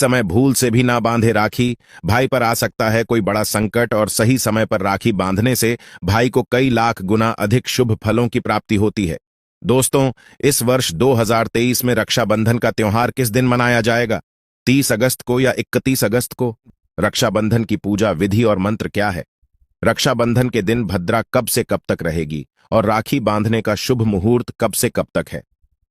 समय भूल से भी ना बांधे राखी। भाई पर आ सकता है कोई बड़ा संकट और सही समय पर राखी बांधने से भाई को कई लाख गुना अधिक शुभ फलों की प्राप्ति होती है। दोस्तों, इस वर्ष 2023 में रक्षाबंधन का त्योहार किस दिन मनाया जाएगा? 30 अगस्त को या 31 अगस्त को? रक्षाबंधन की पूजा विधि और मंत्र क्या है? रक्षाबंधन के दिन भद्रा कब से कब तक रहेगी और राखी बांधने का शुभ मुहूर्त कब से कब तक है?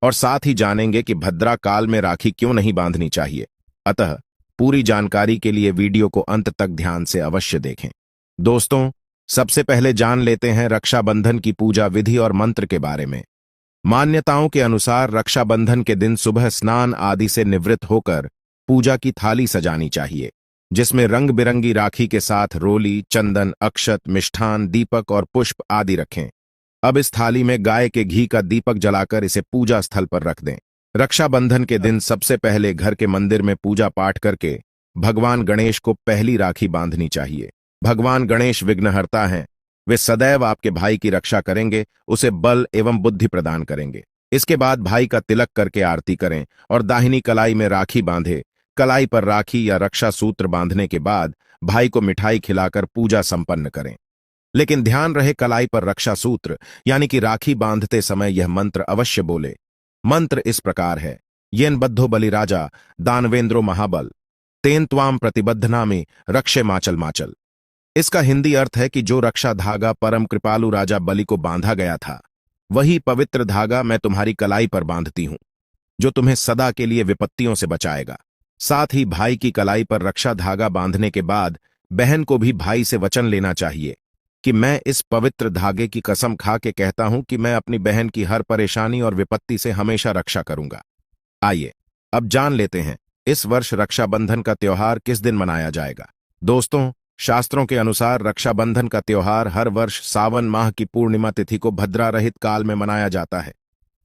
और साथ ही जानेंगे कि भद्रा काल में राखी क्यों नहीं बांधनी चाहिए। अतः पूरी जानकारी के लिए वीडियो को अंत तक ध्यान से अवश्य देखें। दोस्तों, सबसे पहले जान लेते हैं रक्षाबंधन की पूजा विधि और मंत्र के बारे में। मान्यताओं के अनुसार रक्षाबंधन के दिन सुबह स्नान आदि से निवृत्त होकर पूजा की थाली सजानी चाहिए, जिसमें रंग बिरंगी राखी के साथ रोली, चंदन, अक्षत, मिष्ठान, दीपक और पुष्प आदि रखें। अब इस थाली में गाय के घी का दीपक जलाकर इसे पूजा स्थल पर रख दें। रक्षाबंधन के दिन सबसे पहले घर के मंदिर में पूजा पाठ करके भगवान गणेश को पहली राखी बांधनी चाहिए। भगवान गणेश विघ्नहर्ता हैं। वे सदैव आपके भाई की रक्षा करेंगे, उसे बल एवं बुद्धि प्रदान करेंगे। इसके बाद भाई का तिलक करके आरती करें और दाहिनी कलाई में राखी बांधे। कलाई पर राखी या रक्षा सूत्र बांधने के बाद भाई को मिठाई खिलाकर पूजा संपन्न करें। लेकिन ध्यान रहे, कलाई पर रक्षा सूत्र यानी कि राखी बांधते समय यह मंत्र अवश्य बोले। मंत्र इस प्रकार है: येन बद्धो बलिराजा दानवेंद्रो महाबल तेन त्वाम प्रतिबद्धनामि रक्षे माचल माचल। इसका हिंदी अर्थ है कि जो रक्षा धागा परम कृपालु राजा बलि को बांधा गया था, वही पवित्र धागा मैं तुम्हारी कलाई पर बांधती हूं, जो तुम्हें सदा के लिए विपत्तियों से बचाएगा। साथ ही भाई की कलाई पर रक्षा धागा बांधने के बाद बहन को भी भाई से वचन लेना चाहिए कि मैं इस पवित्र धागे की कसम खा के कहता हूं कि मैं अपनी बहन की हर परेशानी और विपत्ति से हमेशा रक्षा करूंगा। आइए अब जान लेते हैं इस वर्ष रक्षाबंधन का त्योहार किस दिन मनाया जाएगा। दोस्तों, शास्त्रों के अनुसार रक्षाबंधन का त्योहार हर वर्ष सावन माह की पूर्णिमा तिथि को भद्रा रहित काल में मनाया जाता है।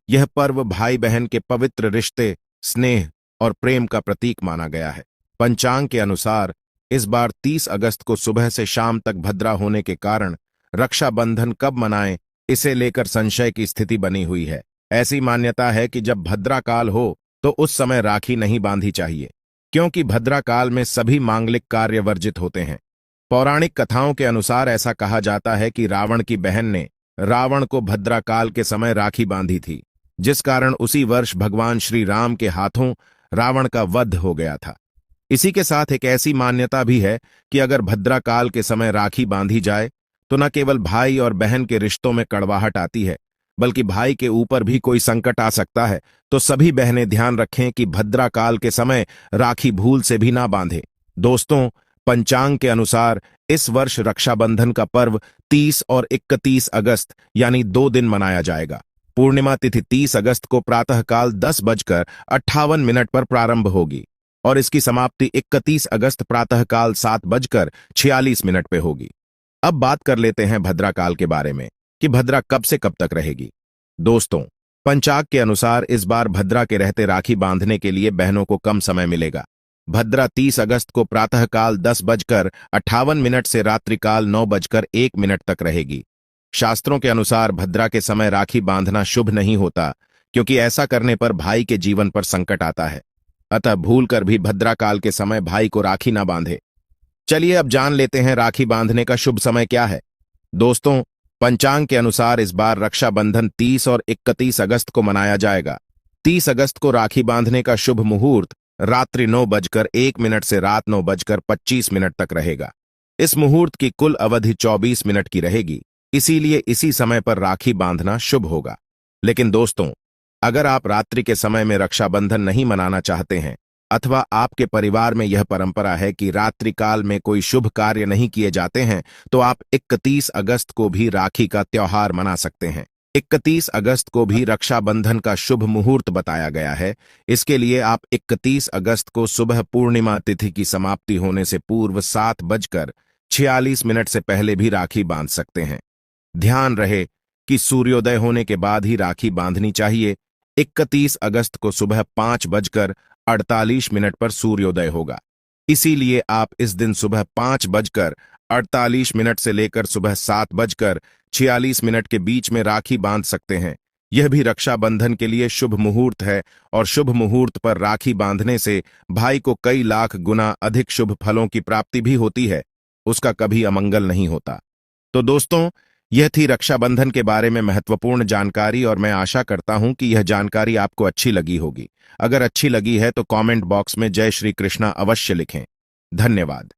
यह पर्व भाई बहन के पवित्र रिश्ते, स्नेह और प्रेम का प्रतीक माना गया है। पंचांग के अनुसार इस बार 30 अगस्त को सुबह से शाम तक भद्रा होने के कारण रक्षाबंधन कब मनाएं, इसे लेकर संशय की स्थिति बनी हुई है। ऐसी मान्यता है कि जब भद्रा काल हो तो उस समय राखी नहीं बांधी चाहिए, क्योंकि भद्रा काल में सभी मांगलिक कार्य वर्जित होते हैं। पौराणिक कथाओं के अनुसार ऐसा कहा जाता है कि रावण की बहन ने रावण को भद्रा काल के समय राखी बांधी थी, जिस कारण उसी वर्ष भगवान श्री राम के हाथों रावण का वध हो गया था। इसी के साथ एक ऐसी मान्यता भी है कि अगर भद्रा काल के समय राखी बांधी जाए तो न केवल भाई और बहन के रिश्तों में कड़वाहट आती है, बल्कि भाई के ऊपर भी कोई संकट आ सकता है। तो सभी बहनें ध्यान रखें कि भद्रा काल के समय राखी भूल से भी ना बांधें। दोस्तों, पंचांग के अनुसार इस वर्ष रक्षाबंधन का पर्व 30 और 31 अगस्त यानी 2 दिन मनाया जाएगा। पूर्णिमा तिथि 30 अगस्त को प्रातःकाल 10:58 पर प्रारंभ होगी और इसकी समाप्ति 31 अगस्त प्रातःकाल 7:46 पे होगी। अब बात कर लेते हैं भद्रा काल के बारे में कि भद्रा कब से कब तक रहेगी। दोस्तों, पंचांग के अनुसार इस बार भद्रा के रहते राखी बांधने के लिए बहनों को कम समय मिलेगा। भद्रा 30 अगस्त को प्रातःकाल 10:58 से रात्रिकाल 9:01 तक रहेगी। शास्त्रों के अनुसार भद्रा के समय राखी बांधना शुभ नहीं होता, क्योंकि ऐसा करने पर भाई के जीवन पर संकट आता है। अतः भूलकर भी भद्रा काल के समय भाई को राखी ना बांधे। चलिए अब जान लेते हैं राखी बांधने का शुभ समय क्या है। दोस्तों, पंचांग के अनुसार इस बार रक्षाबंधन 30 और 31 अगस्त को मनाया जाएगा। 30 अगस्त को राखी बांधने का शुभ मुहूर्त रात्रि 9:01 से रात 9:25 तक रहेगा। इस मुहूर्त की कुल अवधि 24 मिनट की रहेगी, इसीलिए इसी समय पर राखी बांधना शुभ होगा। लेकिन दोस्तों, अगर आप रात्रि के समय में रक्षाबंधन नहीं मनाना चाहते हैं अथवा आपके परिवार में यह परंपरा है कि रात्रि काल में कोई शुभ कार्य नहीं किए जाते हैं, तो आप 31 अगस्त को भी राखी का त्योहार मना सकते हैं। 31 अगस्त को भी रक्षाबंधन का शुभ मुहूर्त बताया गया है। इसके लिए आप 31 अगस्त को सुबह पूर्णिमा तिथि की समाप्ति होने से पूर्व 7:46 से पहले भी राखी बांध सकते हैं। ध्यान रहे कि सूर्योदय होने के बाद ही राखी बांधनी चाहिए। 31 अगस्त को सुबह 5:48 पर सूर्योदय होगा, इसीलिए आप इस दिन सुबह 5:48 से लेकर सुबह 7:46 के बीच में राखी बांध सकते हैं। यह भी रक्षाबंधन के लिए शुभ मुहूर्त है और शुभ मुहूर्त पर राखी बांधने से भाई को कई लाख गुना अधिक शुभ फलों की प्राप्ति भी होती है, उसका कभी अमंगल नहीं होता। तो दोस्तों, यह थी रक्षाबंधन के बारे में महत्वपूर्ण जानकारी और मैं आशा करता हूं कि यह जानकारी आपको अच्छी लगी होगी। अगर अच्छी लगी है तो कमेंट बॉक्स में जय श्री कृष्णा अवश्य लिखें। धन्यवाद।